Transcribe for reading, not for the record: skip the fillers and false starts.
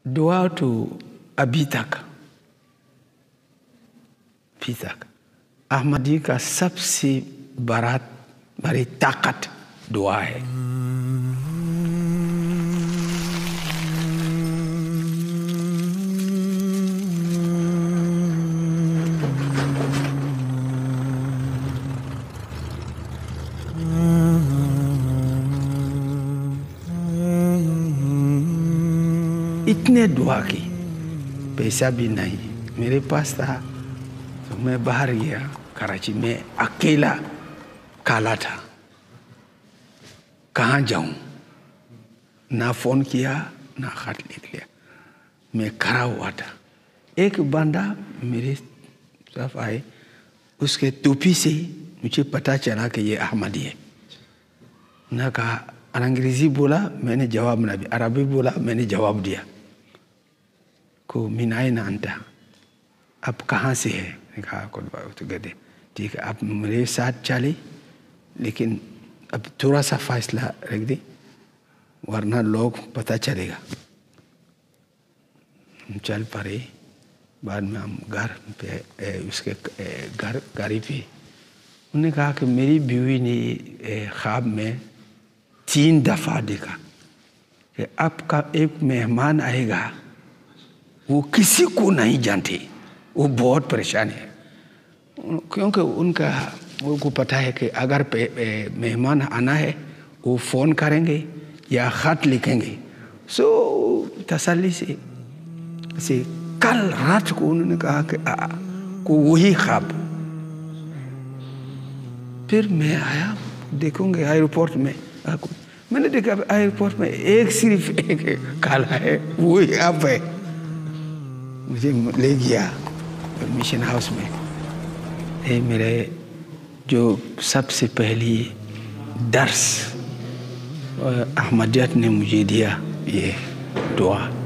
دعا تو ابھی تک احمدی کا سب سے بڑی طاقت دعا ہے. اتنے دعا کی پیسہ بھی نہیں میرے پاس تھا تو میں باہر گیا کراچی میں اکیلا کالا تھا کہاں جاؤں نہ فون کیا نہ خط لکھ لیا میں کھڑا ہوا تھا ایک بندہ میرے طرف آئے اس کے ٹوپی سے مجھے پتا چلا کہ یہ احمدی ہے نہ کہا انگریزی بولا میں نے جواب نہ دیا عربی بولا میں نے جواب دیا کو منائے نہ انتا اب کہاں سے ہے نے کہا تو گدے ٹھیک ہے اب میرے ساتھ چلے لیکن اب تھوڑا سا فاصلہ رکھ دے ورنہ لوگ پتہ چلے گا. ہم چل پڑے بعد میں ہم گھر پہ اس کے گاڑی پہ انہوں نے کہا کہ میری بیوی نے خواب میں 3 دفعہ دیکھا کہ آپ کا ایک مہمان آئے گا وہ کسی کو نہیں جانتے وہ بہت پریشان ہے کیونکہ ان کو پتہ ہے کہ اگر مہمان آنا ہے وہ فون کریں گے یا خط لکھیں گے سو تسلی سے کل رات کو انہوں نے کہا کہ کو وہی خواب پھر میں آیا دیکھوں گے ایئرپورٹ میں نے دیکھا ایئرپورٹ میں صرف ایک کالا ہے وہی آپ ہے مجھے لے گیا مشن ہاؤس میں. میرے جو سب سے پہلی درس احمدیت نے مجھے دیا یہ دعا